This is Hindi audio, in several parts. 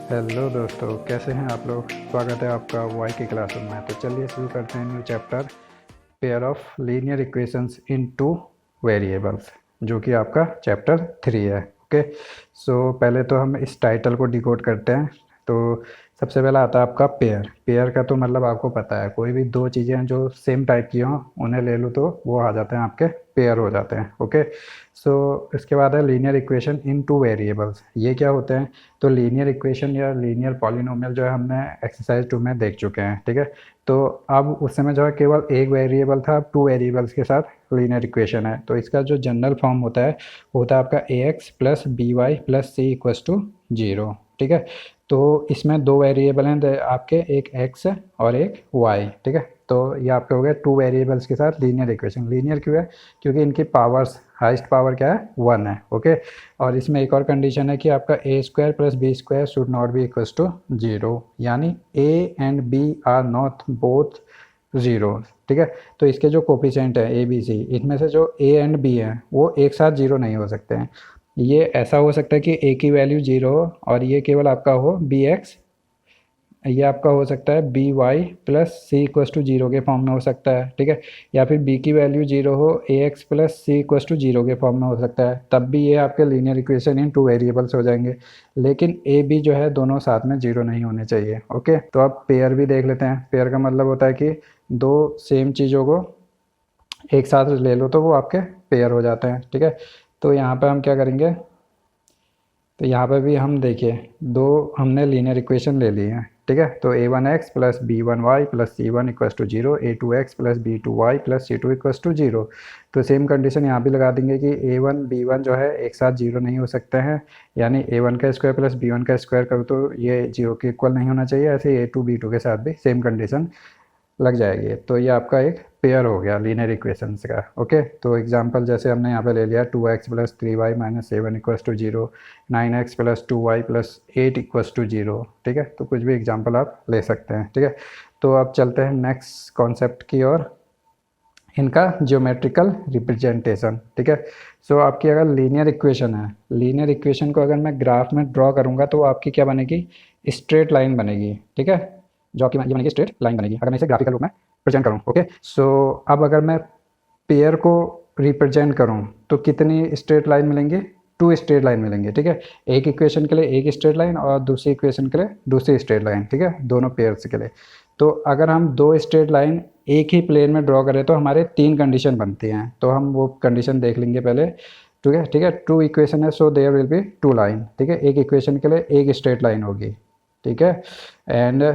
हेलो दोस्तों, कैसे हैं आप लोग। स्वागत है आपका वाई की क्लासरूम में। तो चलिए शुरू करते हैं new chapter, pair of linear equations in two variables, जो कि आपका चैप्टर 3 है। ओके, सो पहले तो हम इस टाइटल को डिकोड करते हैं। तो सबसे पहला आता है आपका पेयर। पेयर का तो मतलब आपको पता है, कोई भी दो चीज़ें जो सेम टाइप की हों उन्हें ले लूँ तो वो आ जाते हैं आपके पेयर हो जाते हैं। ओके, सो इसके बाद है linear equation in two variables. ये क्या होते हैं? तो लीनियर इक्वेशन या लीनियर पॉलिनोमियल जो है हमने एक्सरसाइज 2 में देख चुके हैं। ठीक है, तो अब उस समय जो है केवल एक वेरिएबल था, अब 2 वेरिएबल्स के साथ लीनियर इक्वेशन है। तो इसका जो जनरल फॉर्म होता है वो होता है आपका a x plus b Y plus C equals to zero. ठीक है, तो इसमें दो वेरिएबल हैं आपके, एक एक्स और एक वाई। ठीक है, तो ये आपके हो गए 2 वेरिएबल्स के साथ लीनियर इक्वेशन। लीनियर क्यों है? क्योंकि इनकी पावर्स, हाईएस्ट पावर क्या है? 1 है। ओके, और इसमें एक और कंडीशन है कि आपका a square plus b square should not be equals to zero, यानी a and b are not both zero. ठीक है, तो इसके जो कोफिशिएंट है ए बी सी, इनमें से जो ए एंड बी हैं वो एक साथ जीरो नहीं हो सकते हैं। ये ऐसा हो सकता है कि ए की वैल्यू जीरो हो और ये केवल आपका हो बी एक्स, ये आपका हो सकता है B Y plus C equals to zero के फॉर्म में हो सकता है। ठीक है, या फिर बी की वैल्यू जीरो हो, a x plus C equals to zero के फॉर्म में हो सकता है, तब भी ये आपके linear equation in two variables हो जाएंगे। लेकिन ए बी जो है दोनों साथ में जीरो नहीं होने चाहिए। ओके, तो अब पेयर भी देख लेते हैं। पेयर का मतलब होता है कि दो सेम चीज़ों को एक साथ ले लो तो वो आपके पेयर हो जाते हैं। ठीक है, तो यहाँ पर हम क्या करेंगे, तो यहाँ पर भी हम देखिए दो हमने लीनियर इक्वेशन ले ली है। ठीक है, तो a one x plus b one y plus c one equals to zero, a two x plus b two Y plus c two equals to zero. तो सेम कंडीशन यहाँ भी लगा देंगे कि ए वन बी वन जो है एक साथ जीरो नहीं हो सकते हैं, यानी ए वन का स्क्वायर प्लस बी वन का स्क्वायर करो तो ये जीरो के इक्वल नहीं होना चाहिए। ऐसे ए टू बी टू के साथ भी सेम कंडीशन लग जाएगी। तो ये आपका एक पेयर हो गया लीनियर इक्वेशंस का। ओके, तो एग्जांपल जैसे हमने यहाँ पे ले लिया 2x plus three Y minus seven equals to zero, 9x plus two Y plus eight equals to zero. ठीक है, तो कुछ भी एग्जांपल आप ले सकते हैं। ठीक है, तो अब चलते हैं नेक्स्ट कॉन्सेप्ट की ओर, इनका ज्योमेट्रिकल रिप्रेजेंटेशन। ठीक है, सो आपकी अगर लीनियर इक्वेशन है, लीनियर इक्वेशन को अगर मैं ग्राफ में ड्रॉ करूँगा तो आपकी क्या बनेगी? स्ट्रेट लाइन बनेगी। ठीक है, जो आपकी ये बनेगी स्ट्रेट लाइन बनेगी अगर मैं इसे ग्राफिकल रूप में प्रेजेंट करूँ। ओके, सो अब अगर मैं पेयर को रिप्रेजेंट करूँ तो कितनी स्ट्रेट लाइन मिलेंगी? 2 स्ट्रेट लाइन मिलेंगे। ठीक है, एक इक्वेशन के लिए एक स्ट्रेट लाइन और दूसरी इक्वेशन के लिए दूसरी स्ट्रेट लाइन। ठीक है, दोनों पेयर्स के लिए। तो अगर हम दो स्ट्रेट लाइन एक ही प्लेन में ड्रॉ करें तो हमारे 3 कंडीशन बनती हैं, तो हम वो कंडीशन देख लेंगे पहले। ठीक है, ठीक है, 2 इक्वेशन है so there will be 2 line. ठीक है, एक इक्वेशन के लिए एक स्ट्रेट लाइन होगी। ठीक है, एंड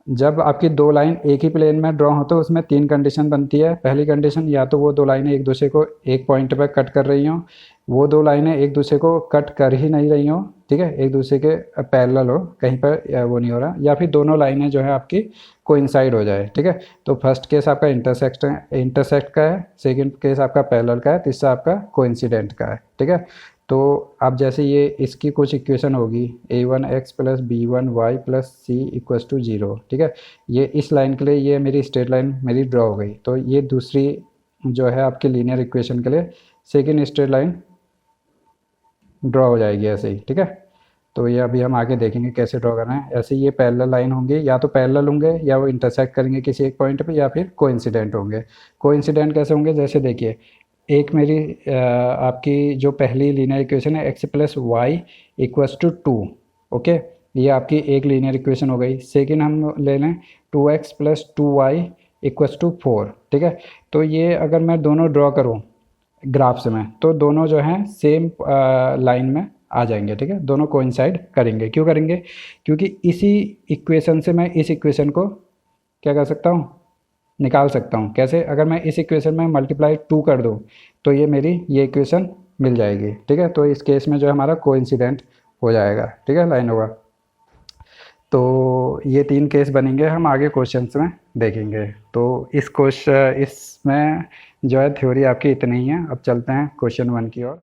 जब आपकी दो लाइन एक ही प्लेन में ड्रॉ हो तो उसमें 3 कंडीशन बनती है। पहली कंडीशन, या तो वो दो लाइनें एक दूसरे को एक पॉइंट पर कट कर रही हों, वो दो लाइनें एक दूसरे को कट कर ही नहीं रही हों। ठीक है, एक दूसरे के पैरेलल हो, कहीं पर वो नहीं हो रहा, या फिर दोनों लाइनें जो है आपकी कोइंसाइड हो जाए। ठीक है, तो फर्स्ट केस आपका इंटरसेक्ट का है, सेकंड केस आपका पैरेलल का है, तीसरा आपका कोइंसिडेंट का है। ठीक है, तो अब जैसे ये इसकी कुछ इक्वेशन होगी a one x plus b one y plus C equals to zero. ठीक है, ये इस लाइन के लिए ये मेरी स्ट्रेट लाइन मेरी ड्रॉ हो गई, तो ये दूसरी जो है आपकी लीनियर इक्वेशन के लिए सेकेंड स्ट्रेट लाइन ड्रॉ हो जाएगी ऐसे ही। ठीक है, तो ये अभी हम आगे देखेंगे कैसे ड्रॉ करना है। ऐसे ये पैरेलल लाइन होंगे, या तो पैरेलल होंगे या वो इंटरसेक्ट करेंगे किसी एक पॉइंट पे, या फिर कोइंसिडेंट होंगे। कोइंसिडेंट कैसे होंगे? जैसे देखिए एक मेरी आपकी जो पहली लीनियर इक्वेशन है X plus Y equals to two. Okay, ये आपकी एक लीनियर इक्वेशन हो गई। सेकेंड हम ले लें 2x plus two Y equals to four. ठीक है, तो ये अगर मैं दोनों ड्रॉ करूँ ग्राफ्स में तो दोनों जो हैं सेम लाइन में आ जाएंगे। ठीक है, दोनों कोइंसाइड करेंगे। क्यों करेंगे? क्योंकि इसी इक्वेशन से मैं इस इक्वेशन को क्या कर सकता हूँ? निकाल सकता हूँ। कैसे? अगर मैं इस इक्वेशन में मल्टीप्लाई 2 कर दूँ तो ये मेरी ये इक्वेशन मिल जाएगी। ठीक है, तो इस केस में जो हमारा कोइंसिडेंट हो जाएगा। ठीक है, लाइन होगा। तो ये 3 केस बनेंगे, हम आगे क्वेश्चंस में देखेंगे। तो इसमें जो है थ्योरी आपकी इतनी ही है। अब चलते हैं क्वेश्चन 1 की ओर।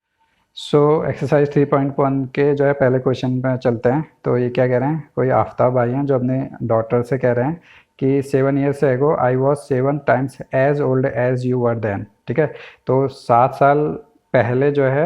सो एक्सरसाइज 3.1 के जो है पहले क्वेश्चन पे चलते हैं। तो ये क्या कह रहे हैं, कोई आफ्ताब भाई हैं जो अपने डॉटर से कह रहे हैं कि 7 years ago I was 7 times as old as you were then. ठीक है, तो 7 साल पहले जो है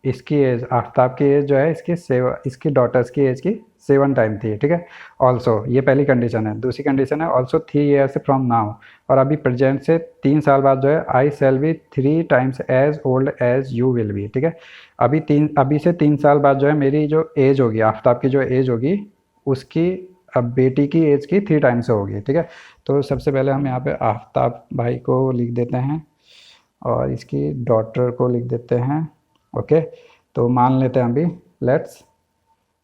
इसकी एज, आफ्ताब की एज जो है इसकी डॉटर्स की एज की 7 टाइम थी, ठीक है। ऑल्सो, ये पहली कंडीशन है। दूसरी कंडीशन है ऑल्सो 3 ईयर्स फ्रॉम नाउ, और अभी प्रेजेंट से 3 साल बाद जो है I shall be 3 times as old as you will be, ठीक है। अभी से 3 साल बाद जो है मेरी जो एज होगी, आफ्ताब की जो एज होगी उसकी, अब बेटी की एज की 3 टाइम्स होगी, ठीक है। तो सबसे पहले हम यहाँ पे आफ्ताब भाई को लिख देते हैं और इसकी डॉटर को लिख देते हैं, ओके। तो मान लेते हैं अभी, लेट्स,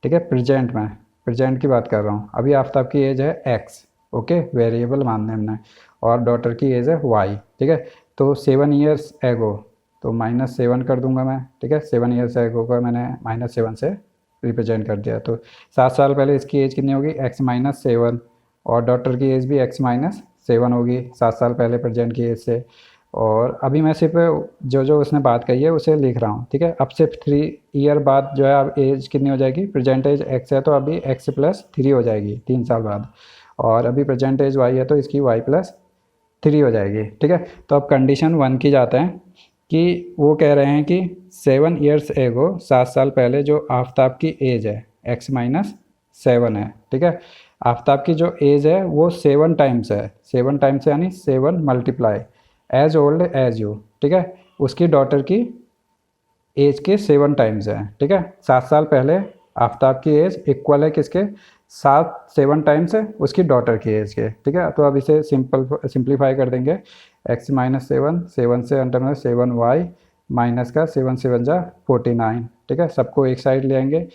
ठीक है, प्रेजेंट की बात कर रहा हूँ। अभी आफ्ताब की एज है एक्स, ओके, वेरिएबल मानने हमने, और डॉटर की एज है वाई, ठीक है। तो 7 ईयर्स एगो, तो -7 कर दूंगा मैं, ठीक है। 7 ईयर्स एगो का मैंने -7 से रिप्रेजेंट कर दिया। तो 7 साल पहले इसकी एज कितनी होगी, x-7, और डॉटर की एज भी x-7 होगी 7 साल पहले प्रेजेंट की एज से। और अभी मैं सिर्फ जो जो उसने बात कही है उसे लिख रहा हूँ, ठीक है। अब सिर्फ 3 ईयर बाद जो है अब एज कितनी हो जाएगी, प्रेजेंट एज x है तो अभी x+3 हो जाएगी 3 साल बाद, और अभी प्रेजेंट एज y है तो इसकी y+3 हो जाएगी, ठीक है। तो अब कंडीशन 1 की जाते हैं कि वो कह रहे हैं कि 7 ईयर्स एगो, 7 साल पहले जो आफ्ताब की एज है x-7 है, ठीक है। आफ्ताब की जो एज है वो 7 टाइम्स है, 7 टाइम्स यानी 7 multiply as old as you, ठीक है। उसकी डॉटर की एज के 7 टाइम्स है, ठीक है। 7 साल पहले आफ्ताब की एज इक्वल है किसके, 7 टाइम्स है उसकी डॉटर की एज के, ठीक है। तो अब इसे सिंप्लीफाई कर देंगे, x-7, 7 से अंडर में 7y माइनस का 7 जा 49, ठीक है। सबको एक साइड ले आएंगे,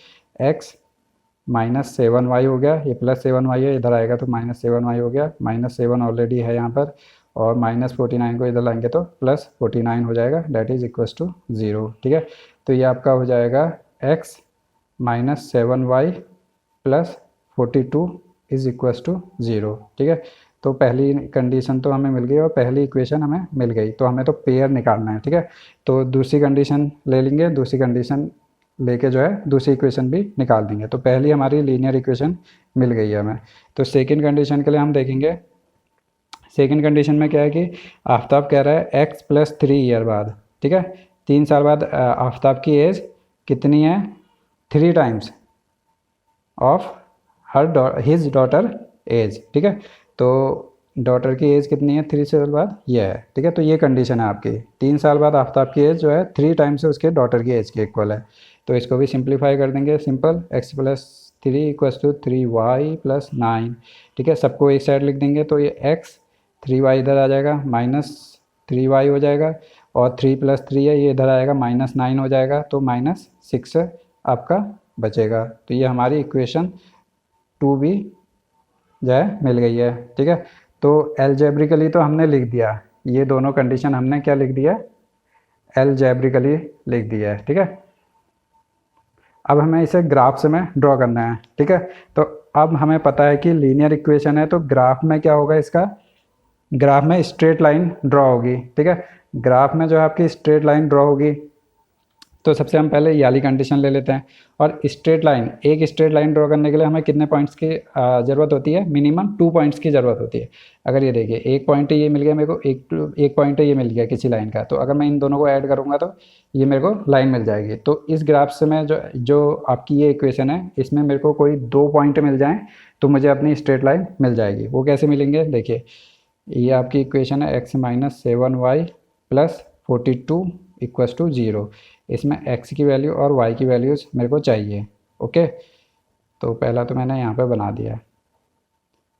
x-7y हो गया, ये +7y है, इधर आएगा तो -7y हो गया, -7 ऑलरेडी है यहाँ पर, और -49 को इधर लाएंगे तो +49 हो जाएगा, डेट इज इक्वल्स टू 0, ठीक है। तो ये आपका हो जाएगा x-7y + 42 इज इक्वल्स टू 0, ठीक है। तो पहली कंडीशन तो हमें मिल गई और पहली इक्वेशन हमें मिल गई, तो हमें तो पेयर निकालना है, ठीक है। तो दूसरी कंडीशन ले लेंगे, दूसरी कंडीशन लेके जो है दूसरी इक्वेशन भी निकाल देंगे। तो पहली हमारी लीनियर इक्वेशन मिल गई है हमें। तो सेकंड कंडीशन के लिए हम देखेंगे, सेकंड कंडीशन में क्या है कि आफ्ताब कह रहा है x+3 ईयर बाद, ठीक है, 3 साल बाद आफ्ताब की एज कितनी है, 3 times of his daughter age, ठीक है। तो डॉटर की एज कितनी है 3 साल बाद, ये है, ठीक है। तो ये कंडीशन है आपकी, 3 साल बाद आफ्ताब की एज जो है 3 टाइम्स से उसके डॉटर की एज के इक्वल है। तो इसको भी सिंप्लीफाई कर देंगे, सिंपल, x+3 = 3y + 9, ठीक है। सबको एक साइड लिख देंगे तो ये x, 3y इधर आ जाएगा, -3y हो जाएगा, और 3 + 3 है ये इधर आएगा, -9 हो जाएगा, तो -6 आपका बचेगा। तो ये हमारी इक्वेशन 2 भी जो है मिल गई है, ठीक है। तो एल्जेब्रिकली तो हमने लिख दिया, ये दोनों कंडीशन हमने क्या लिख दिया, एल्जेब्रिकली लिख दिया है, ठीक है। अब हमें इसे ग्राफ्स में ड्रॉ करना है, ठीक है। तो अब हमें पता है कि लीनियर इक्वेशन है तो ग्राफ में क्या होगा, इसका ग्राफ में स्ट्रेट लाइन ड्रॉ होगी, ठीक है। ग्राफ में जो है आपकी स्ट्रेट लाइन ड्रॉ होगी, तो सबसे हम पहले ये वाली कंडीशन ले लेते हैं। और स्ट्रेट लाइन, एक स्ट्रेट लाइन ड्रॉ करने के लिए हमें कितने पॉइंट्स की ज़रूरत होती है, मिनिमम 2 पॉइंट्स की ज़रूरत होती है। अगर ये देखिए एक पॉइंट ये मिल गया मेरे को, एक पॉइंट ये मिल गया किसी लाइन का, तो अगर मैं इन दोनों को ऐड करूँगा तो ये मेरे को लाइन मिल जाएगी। तो इस ग्राफ से मैं जो आपकी ये इक्वेशन है इसमें मेरे को कोई 2 पॉइंट मिल जाएँ तो मुझे अपनी स्ट्रेट लाइन मिल जाएगी। वो कैसे मिलेंगे, देखिए ये आपकी इक्वेशन है x-7y + 42 = 0। इसमें x की वैल्यू और y की वैल्यूज़ मेरे को चाहिए, ओके। तो पहला तो मैंने यहाँ पे बना दिया,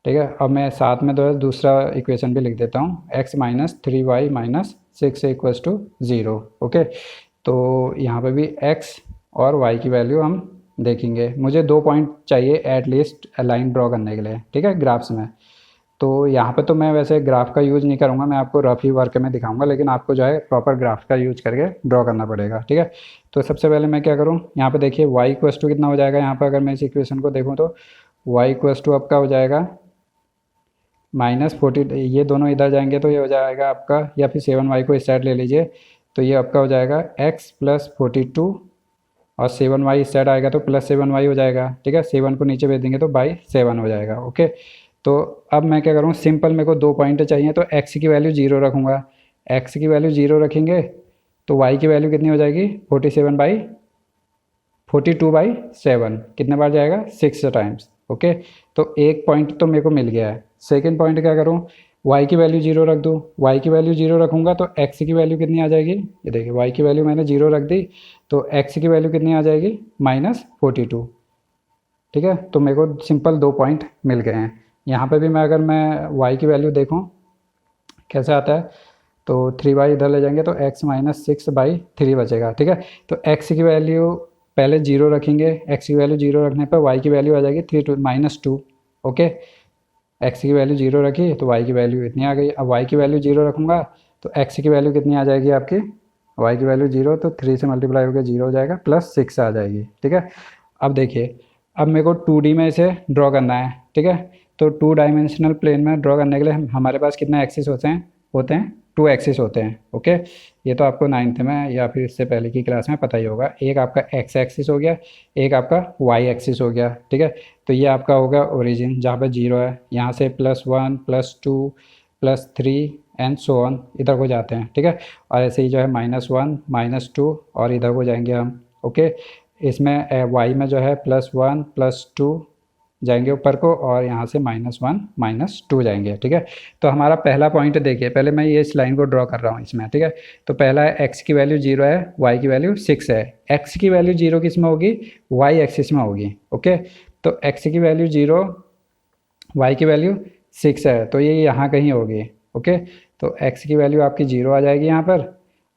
ठीक है। अब मैं साथ में दूसरा इक्वेशन भी लिख देता हूँ, x-3y - 6 = 0, ओके। तो यहाँ पे भी x और y की वैल्यू हम देखेंगे। मुझे 2 पॉइंट चाहिए एटलीस्ट लाइन ड्रॉ करने के लिए, ठीक है, ग्राफ्स में। तो यहाँ पे तो मैं वैसे ग्राफ का यूज़ नहीं करूँगा, मैं आपको रफ ही वर्क में दिखाऊंगा, लेकिन आपको जो है प्रॉपर ग्राफ का यूज करके ड्रॉ करना पड़ेगा, ठीक है। तो सबसे पहले मैं क्या करूँ, यहाँ पे देखिए y = कितना हो जाएगा, यहाँ पर अगर मैं इस इक्वेशन को देखूँ तो y = आपका हो जाएगा -40, ये दोनों इधर जाएंगे तो ये हो जाएगा आपका, या फिर 7y को इस साइड ले लीजिए तो ये आपका हो जाएगा x + 42, और 7y इस साइड आएगा तो +7y हो जाएगा, ठीक है। 7 को नीचे भेज देंगे तो /7 हो जाएगा, ओके। तो अब मैं क्या करूँ, सिंपल मेरे को 2 पॉइंट चाहिए तो x की वैल्यू 0 रखूँगा, x की वैल्यू 0 रखेंगे तो y की वैल्यू कितनी हो जाएगी, 47/2, 42/7 कितने बार जाएगा, 6 टाइम्स। ओके, तो एक पॉइंट तो मेरे को मिल गया है। सेकेंड पॉइंट क्या करूँ, y की वैल्यू 0 रख दूँ। y की वैल्यू 0 रखूँगा तो x की वैल्यू कितनी आ जाएगी, ये देखिए y की वैल्यू मैंने 0 रख दी तो x की वैल्यू कितनी आ जाएगी, -42। ठीक है, तो मेरे को सिंपल 2 पॉइंट मिल गए हैं। यहाँ पे भी मैं अगर मैं y की वैल्यू देखूँ कैसे आता है, तो 3y इधर ले जाएंगे तो x -6/3 बचेगा। ठीक है, तो x की वैल्यू पहले 0 रखेंगे, x की वैल्यू 0 रखने पर y की वैल्यू आ जाएगी -2। ओके, x की वैल्यू 0 रखी तो y की वैल्यू इतनी आ गई। अब y की वैल्यू 0 रखूँगा तो x की वैल्यू कितनी आ जाएगी आपकी, y की वैल्यू 0 तो 3 से मल्टीप्लाई होकर 0 हो जाएगा, +6 आ जाएगी। ठीक है, अब देखिए, अब मेरे को 2D में इसे ड्रॉ करना है। ठीक है, तो 2 डायमेंशनल प्लेन में ड्रॉ करने के लिए हमारे पास कितने एक्सिस होते हैं 2 एक्सिस होते हैं। ओके, ये तो आपको 9th में या फिर इससे पहले की क्लास में पता ही होगा। एक आपका x एक्सिस हो गया, एक आपका y एक्सिस हो गया। ठीक है, तो ये आपका होगा ओरिजिन जहाँ पे 0 है, यहाँ से +1 +2 +3 एंड सो ऑन इधर को जाते हैं। ठीक है, और ऐसे ही जो है -1 -2 और इधर को जाएंगे हम। ओके, इसमें y में जो है +1 +2 जाएंगे ऊपर को और यहाँ से -1 -2 जाएंगे। ठीक है, तो हमारा पहला पॉइंट देखिए, पहले मैं ये इस लाइन को ड्रॉ कर रहा हूँ इसमें। ठीक है, तो पहला है x की वैल्यू 0 है, y की वैल्यू 6 है। x की वैल्यू 0 किस में होगी, y एक्सिस में होगी। ओके, तो x की वैल्यू 0, y की वैल्यू 6 है, तो ये यहाँ कहीं होगी। ओके, तो x की वैल्यू आपकी 0 आ जाएगी यहाँ पर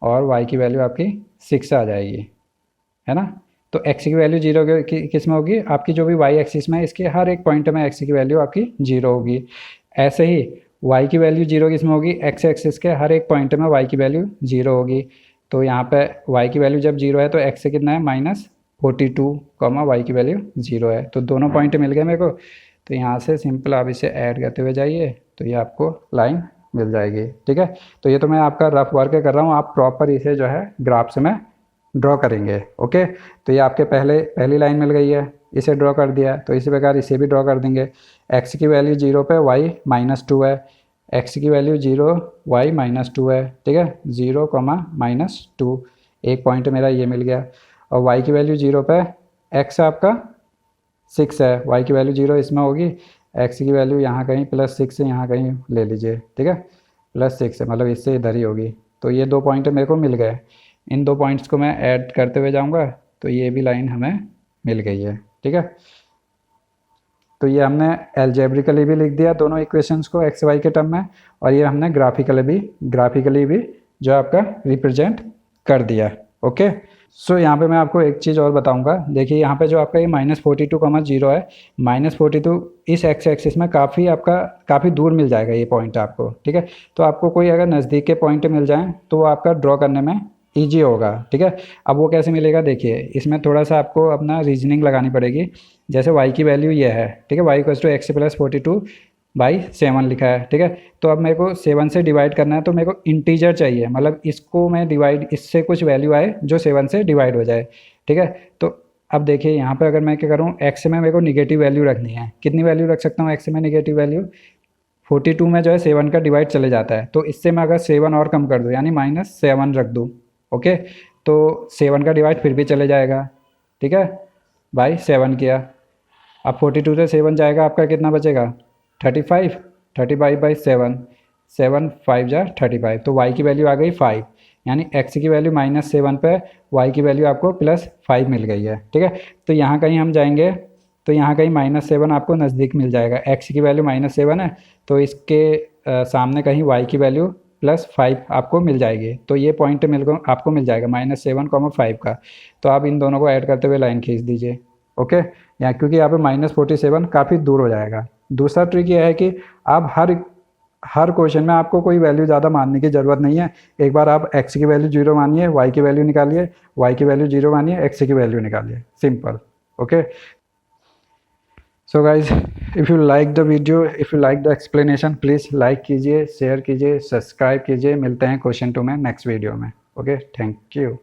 और y की वैल्यू आपकी 6 आ जाएगी, है ना। तो x की वैल्यू 0 किस में होगी, आपकी जो भी y एक्सिस में इसके हर एक पॉइंट में x की वैल्यू आपकी 0 होगी। ऐसे ही y की वैल्यू 0 किस में होगी, x एक्सिस के हर एक पॉइंट में y की वैल्यू 0 होगी। तो यहाँ पे y की वैल्यू जब 0 है तो x से कितना है -42, y की वैल्यू 0 है। तो दोनों पॉइंट मिल गए मेरे को। तो यहाँ से सिंपल आप इसे ऐड करते हुए जाइए तो ये आपको लाइन मिल जाएगी। ठीक है, तो ये तो मैं आपका रफ वर्क कर रहा हूँ, आप प्रॉपर इसे जो है ग्राफ से मैं ड्रॉ करेंगे। ओके, तो ये आपके पहली लाइन मिल गई है, इसे ड्रॉ कर दिया। तो इसी प्रकार इसे भी ड्रॉ कर देंगे। x की वैल्यू 0 पे y -2 है, x की वैल्यू 0 y -2 है। ठीक है, 0, -2, एक पॉइंट मेरा ये मिल गया। और y की वैल्यू 0 पे x आपका 6 है, y की वैल्यू 0 इसमें होगी, x की वैल्यू यहाँ कहीं +6 से यहाँ कहीं ले लीजिए। ठीक है, +6 है, मतलब इससे इधर ही होगी। तो ये 2 पॉइंट मेरे को मिल गए। इन 2 पॉइंट्स को मैं ऐड करते हुए जाऊंगा तो ये भी लाइन हमें मिल गई है। ठीक है, तो ये हमने एल्जेब्रिकली भी लिख दिया दोनों इक्वेशंस को एक्स वाई के टर्म में, और ये हमने ग्राफिकली भी जो आपका रिप्रेजेंट कर दिया। ओके, सो यहाँ पे मैं आपको एक चीज़ और बताऊंगा। देखिए यहाँ पे जो आपका ये -42,0 है, -42 इस एक्स एक्सिस में काफ़ी दूर मिल जाएगा ये पॉइंट आपको। ठीक है, तो आपको कोई अगर नज़दीक के पॉइंट मिल जाएँ तो वो आपका ड्रॉ करने में ईजी होगा। ठीक है, अब वो कैसे मिलेगा, देखिए इसमें थोड़ा सा आपको अपना रीजनिंग लगानी पड़ेगी। जैसे y की वैल्यू ये है, ठीक है, y = x + 42/7 लिखा है। ठीक है, तो अब मेरे को 7 से डिवाइड करना है, तो मेरे को इंटीजर चाहिए, मतलब इसको मैं इससे कुछ वैल्यू आए जो 7 से डिवाइड हो जाए। ठीक है, तो अब देखिए यहाँ पर अगर मैं क्या करूँ, x में मेरे को निगेटिव वैल्यू रखनी है। कितनी वैल्यू रख सकता हूँ x में निगेटिव वैल्यू, 42 में जो है 7 का डिवाइड चले जाता है, तो इससे मैं अगर 7 और कम कर दूँ यानी -7 रख दूँ। ओके, तो 7 का डिवाइड फिर भी चले जाएगा। ठीक है, बाई 7 किया। अब 42 से 7 जाएगा, आपका कितना बचेगा 35, 35/7, 7 5 जा 35, तो y की वैल्यू आ गई 5, यानी x की वैल्यू -7 पे y की वैल्यू आपको +5 मिल गई है। ठीक है, तो यहाँ कहीं हम जाएंगे तो यहाँ कहीं -7 आपको नज़दीक मिल जाएगा। x की वैल्यू -7 है तो इसके सामने कहीं y की वैल्यू +5 आपको मिल जाएगी। तो ये पॉइंट आपको मिल जाएगा -7, 5 का। तो आप इन दोनों को ऐड करते हुए लाइन खींच दीजिए। ओके, यहाँ क्योंकि यहाँ पे -47 काफ़ी दूर हो जाएगा। दूसरा ट्रिक ये है कि आप हर क्वेश्चन में आपको कोई वैल्यू ज़्यादा मानने की ज़रूरत नहीं है। एक बार आप x की वैल्यू 0 मानिए, y की वैल्यू निकालिए, y की वैल्यू 0 मानिए, x की वैल्यू निकालिए, simple. Okay, so guys, if you like the video, if you like the explanation, please like कीजिए, शेयर कीजिए, सब्सक्राइब कीजिए। मिलते हैं क्वेश्चन 2 में नेक्स्ट वीडियो में। Okay, thank you.